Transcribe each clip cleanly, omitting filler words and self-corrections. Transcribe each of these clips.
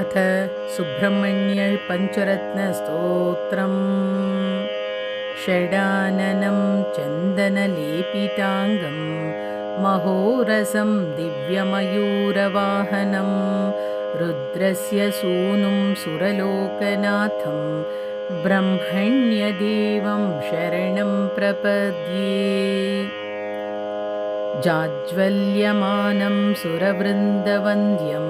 अथ सुब्रह्मण्यपञ्चरत्नस्तोत्रम् षडाननं चन्दनलेपिताङ्गं महोरसं दिव्यमयूरवाहनं रुद्रस्य सूनुं सुरलोकनाथं ब्रह्मण्यदेवं शरणं प्रपद्ये। जाज्वल्यमानं सुरवृन्दवन्द्यं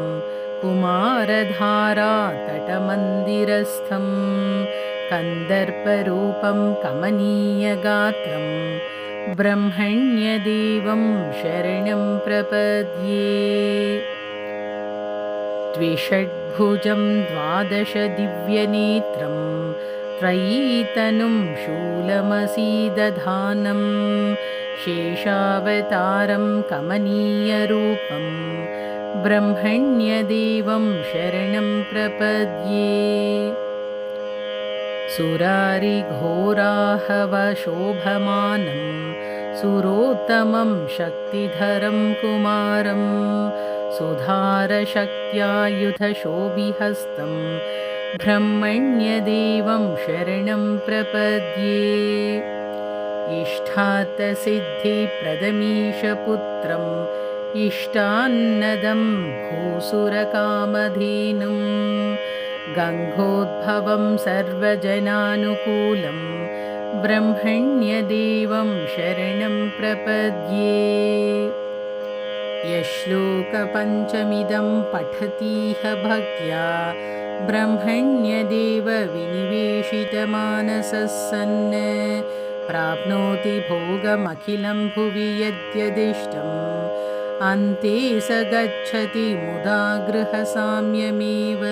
कुमारधारातटमन्दिरस्थं कन्दर्परूपं कमनीयगात्रं ब्रह्मण्यदेवं शरणं प्रपद्ये। द्विषड्भुजं द्वादशदिव्यनेत्रं त्रयीतनुं शूलमसीदधानं शेषावतारं कमनीयरूपं ब्रह्मण्यदेवं शरणं प्रपद्ये। सुरारिघोराहवशोभमानं सुरोत्तमं शक्तिधरं कुमारं सुधारशक्त्यायुधशोभिहस्तं ब्रह्मण्यदेवं शरणं प्रपद्ये। इष्टार्थसिद्धिप्रदमीशपुत्रम् इष्टान्नदं भूसुरकामधेनुं गङ्गोद्भवं सर्वजनानुकूलं ब्रह्मण्यदेवं शरणं प्रपद्ये। यश्लोकपञ्चमिदं पठतीह भक्त्या ब्रह्मण्यदेव विनिवेशितमानसः सन् प्राप्नोति भोगमखिलं भुवि यद्यदिष्टम् अन्ते स गच्छति मुदा गृहसाम्यमेव।